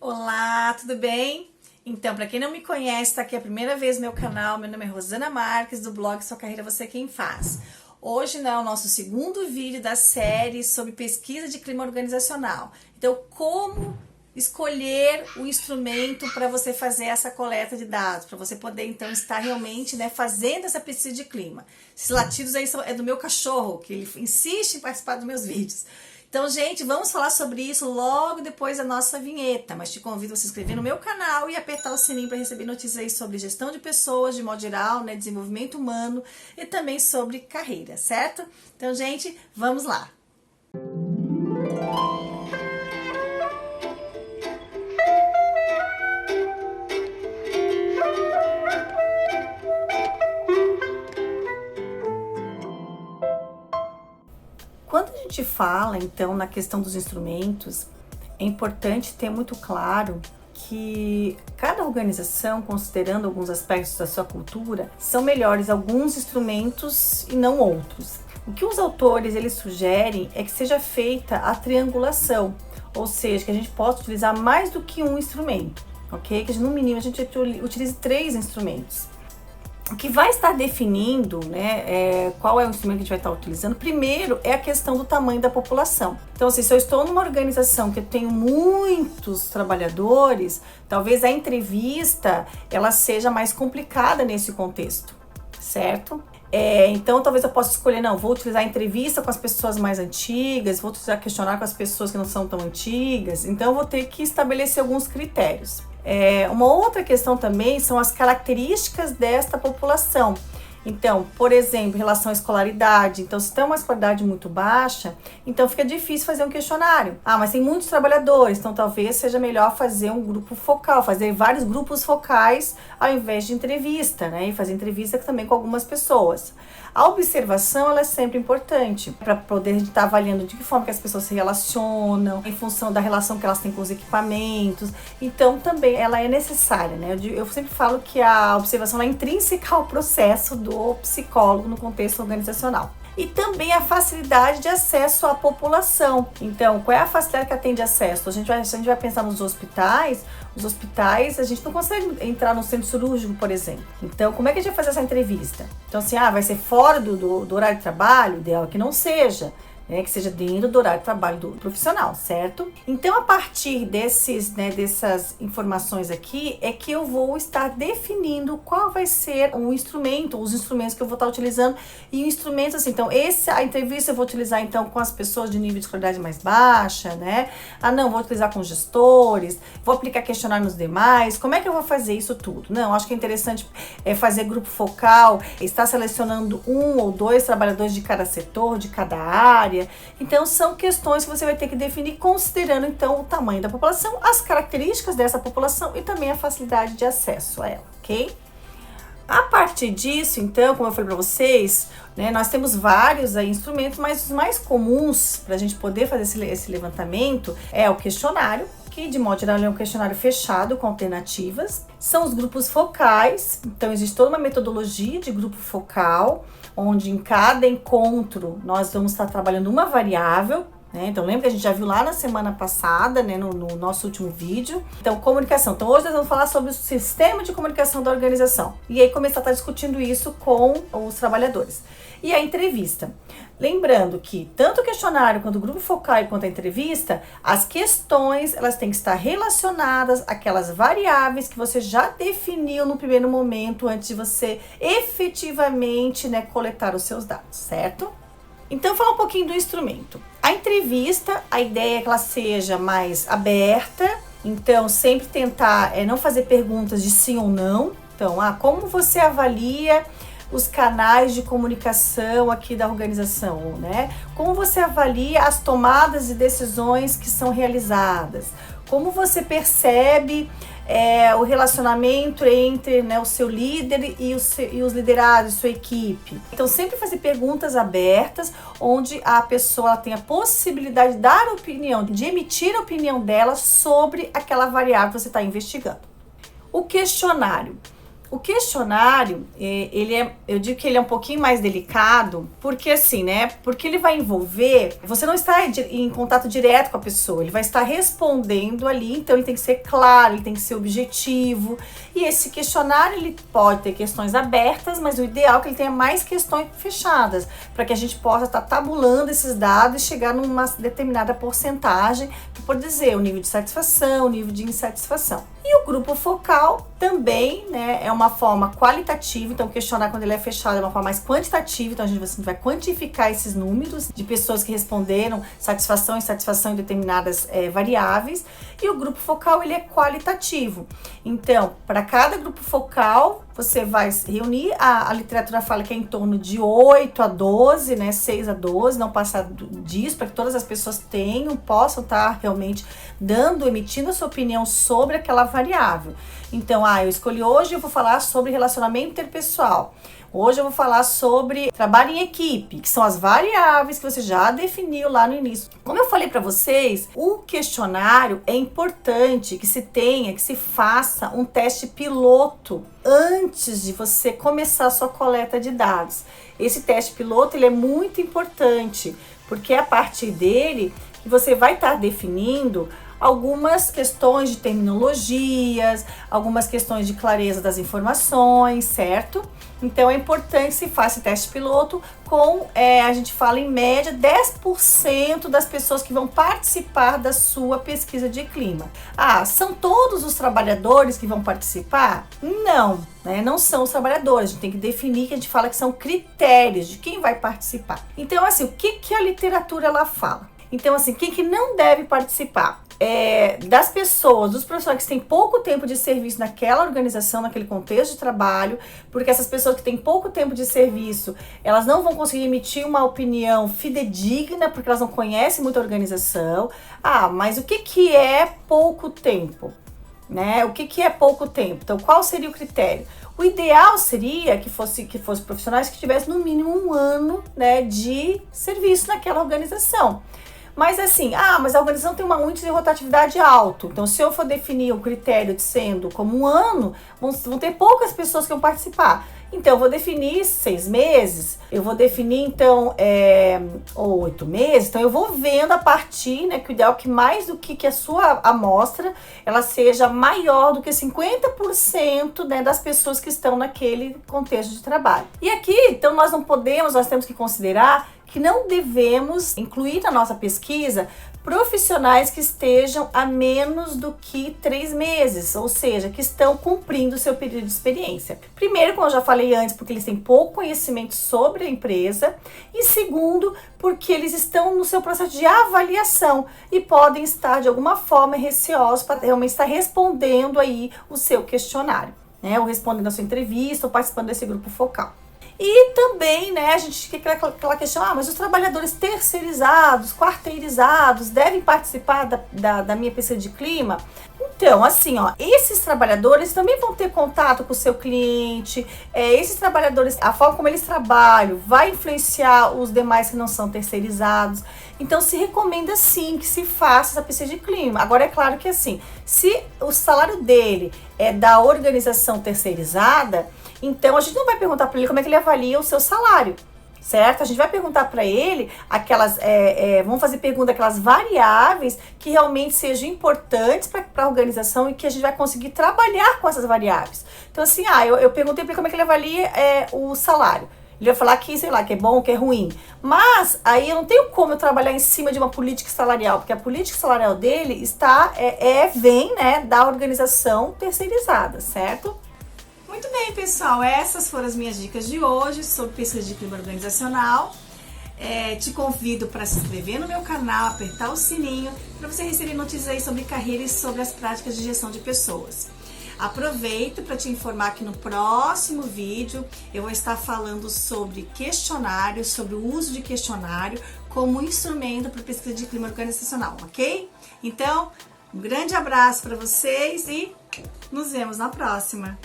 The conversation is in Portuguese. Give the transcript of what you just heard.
Olá, tudo bem? Então, para quem não me conhece, está aqui a primeira vez no meu canal. Meu nome é Rosana Marques, do blog Sua Carreira Você Quem Faz. Hoje, é o nosso segundo vídeo da série sobre pesquisa de clima organizacional. Então, como escolher o instrumento para você fazer essa coleta de dados, para você poder, então, estar realmente fazendo essa pesquisa de clima. Esses latidos aí é do meu cachorro, que ele insiste em participar dos meus vídeos. Então, gente, vamos falar sobre isso logo depois da nossa vinheta, mas te convido a se inscrever no meu canal e apertar o sininho para receber notícias aí sobre gestão de pessoas, de modo geral, desenvolvimento humano e também sobre carreira, certo? Então, gente, vamos lá! Quando a gente fala, então, na questão dos instrumentos, é importante ter muito claro que cada organização, considerando alguns aspectos da sua cultura, são melhores alguns instrumentos e não outros. O que os autores eles sugerem é que seja feita a triangulação, ou seja, que a gente possa utilizar mais do que um instrumento, ok? Que no mínimo a gente utilize 3 instrumentos. O que vai estar definindo, qual é o instrumento que a gente vai estar utilizando, primeiro é a questão do tamanho da população. Então, assim, se eu estou numa organização que eu tenho muitos trabalhadores, talvez a entrevista ela seja mais complicada nesse contexto, certo? Então, talvez eu possa escolher, vou utilizar a entrevista com as pessoas mais antigas, vou utilizar questionário com as pessoas que não são tão antigas, então eu vou ter que estabelecer alguns critérios. Uma outra questão também são as características desta população. Então, por exemplo, em relação à escolaridade, então se tem uma escolaridade muito baixa, então fica difícil fazer um questionário. Mas tem muitos trabalhadores, então talvez seja melhor fazer um grupo focal, fazer vários grupos focais ao invés de entrevista, e fazer entrevista também com algumas pessoas. A observação ela é sempre importante para poder estar avaliando de que forma que as pessoas se relacionam, em função da relação que elas têm com os equipamentos. Então também ela é necessária, Eu sempre falo que a observação é intrínseca ao processo do psicólogo no contexto organizacional. E também a facilidade de acesso à população. Então, qual é a facilidade que atende acesso? Se a gente vai pensar nos hospitais, os hospitais, a gente não consegue entrar no centro cirúrgico, por exemplo. Então, como é que a gente vai fazer essa entrevista? Então, assim, vai ser fora do horário de trabalho? O ideal é que não seja. Que seja dentro do horário de trabalho do profissional, certo? Então, a partir dessas informações aqui, é que eu vou estar definindo qual vai ser o instrumento, os instrumentos que eu vou estar utilizando, e instrumentos assim, então, a entrevista eu vou utilizar, então, com as pessoas de nível de escolaridade mais baixa, vou utilizar com gestores, vou aplicar questionário nos demais, como é que eu vou fazer isso tudo? Acho que é interessante fazer grupo focal, estar selecionando 1 ou 2 trabalhadores de cada setor, de cada área. Então, são questões que você vai ter que definir considerando, então, o tamanho da população, as características dessa população e também a facilidade de acesso a ela, ok? A partir disso, então, como eu falei para vocês, nós temos vários instrumentos, mas os mais comuns para a gente poder fazer esse levantamento é o questionário, que de modo geral é um questionário fechado com alternativas. São os grupos focais, então existe toda uma metodologia de grupo focal, onde em cada encontro nós vamos estar trabalhando uma variável, Então lembra que a gente já viu lá na semana passada, no nosso último vídeo. Então, comunicação. Então hoje nós vamos falar sobre o sistema de comunicação da organização. E aí começar a estar discutindo isso com os trabalhadores. E a entrevista. Lembrando que tanto o questionário quanto o grupo focal quanto a entrevista, as questões elas têm que estar relacionadas àquelas variáveis que você já definiu no primeiro momento antes de você efetivamente coletar os seus dados, certo? Então, falar um pouquinho do instrumento. A entrevista, a ideia é que ela seja mais aberta, então sempre tentar não fazer perguntas de sim ou não. Então, como você avalia os canais de comunicação aqui da organização, Como você avalia as tomadas de decisões que são realizadas? Como você percebe o relacionamento entre o seu líder e os liderados, sua equipe? Então, sempre fazer perguntas abertas, onde a pessoa tem a possibilidade de dar opinião, de emitir a opinião dela sobre aquela variável que você está investigando. O questionário. O questionário, eu digo que ele é um pouquinho mais delicado, porque assim, né? Porque ele vai envolver, você não está em contato direto com a pessoa, ele vai estar respondendo ali, então ele tem que ser claro, ele tem que ser objetivo. E esse questionário, ele pode ter questões abertas, mas o ideal é que ele tenha mais questões fechadas, para que a gente possa estar tabulando esses dados e chegar numa determinada porcentagem, para poder dizer o nível de satisfação, o nível de insatisfação. E o grupo focal também, né, é uma forma qualitativa, então o questionário, quando ele é fechado, é uma forma mais quantitativa, então você vai quantificar esses números de pessoas que responderam satisfação e insatisfação em determinadas variáveis. E o grupo focal, ele é qualitativo. Então, para cada grupo focal, você vai reunir, a literatura fala que é em torno de 8 a 12, né, 6 a 12, não passar disso, para que todas as pessoas possam estar realmente emitindo a sua opinião sobre aquela variável. Então, eu escolhi hoje, eu vou falar sobre relacionamento interpessoal. Hoje eu vou falar sobre trabalho em equipe, que são as variáveis que você já definiu lá no início. Como eu falei para vocês, o questionário é importante que se faça um teste piloto antes de você começar a sua coleta de dados. Esse teste piloto, ele é muito importante, porque é a partir dele que você vai estar definindo algumas questões de terminologias, algumas questões de clareza das informações, certo? Então é importante que se faça esse teste piloto com, a gente fala em média, 10% das pessoas que vão participar da sua pesquisa de clima. São todos os trabalhadores que vão participar? Não, né? Não são os trabalhadores, a gente tem que definir, que a gente fala que são critérios de quem vai participar. Então, assim, o que a literatura ela fala? Então, assim, quem que não deve participar? Das pessoas, dos profissionais que têm pouco tempo de serviço naquela organização, naquele contexto de trabalho, porque essas pessoas que têm pouco tempo de serviço, elas não vão conseguir emitir uma opinião fidedigna, porque elas não conhecem muito a organização. Mas o que é pouco tempo? Né? O que é pouco tempo? Então, qual seria o critério? O ideal seria que fosse profissionais que tivessem no mínimo 1 ano, né, de serviço naquela organização. Mas assim, mas a organização tem um índice de rotatividade alto. Então, se eu for definir o critério de sendo como 1 ano, vão ter poucas pessoas que vão participar. Então, eu vou definir 6 meses, eu vou definir, então, ou 8 meses. Então, eu vou vendo a partir, né, que o ideal é que mais do que a sua amostra, ela seja maior do que 50%, né, das pessoas que estão naquele contexto de trabalho. E aqui, então, nós temos que considerar que não devemos incluir na nossa pesquisa profissionais que estejam a menos do que 3 meses, ou seja, que estão cumprindo o seu período de experiência. Primeiro, como eu já falei antes, porque eles têm pouco conhecimento sobre a empresa, e segundo, porque eles estão no seu processo de avaliação e podem estar de alguma forma receosos para realmente estar respondendo aí o seu questionário, né, ou respondendo a sua entrevista, ou participando desse grupo focal. E também, né, a gente fica aquela questão, mas os trabalhadores terceirizados, quarteirizados, devem participar da minha pesquisa de clima? Então, assim, esses trabalhadores também vão ter contato com o seu cliente, esses trabalhadores, a forma como eles trabalham vai influenciar os demais que não são terceirizados. Então, se recomenda sim que se faça essa pesquisa de clima. Agora, é claro que assim, se o salário dele é da organização terceirizada, então a gente não vai perguntar para ele como é que ele avalia o seu salário, certo? A gente vai perguntar para ele vamos fazer perguntas, aquelas variáveis que realmente sejam importantes para a organização e que a gente vai conseguir trabalhar com essas variáveis. Então, assim, eu perguntei para ele como é que ele avalia o salário. Ele vai falar que, sei lá, que é bom, que é ruim. Mas aí eu não tenho como eu trabalhar em cima de uma política salarial, porque a política salarial dele vem, né, da organização terceirizada, certo? Muito bem, pessoal, essas foram as minhas dicas de hoje sobre pesquisa de clima organizacional. Te convido para se inscrever no meu canal, apertar o sininho, para você receber notícias aí sobre carreira e sobre as práticas de gestão de pessoas. Aproveito para te informar que no próximo vídeo eu vou estar falando sobre questionário, sobre o uso de questionário como instrumento para pesquisa de clima organizacional, ok? Então, um grande abraço para vocês e nos vemos na próxima!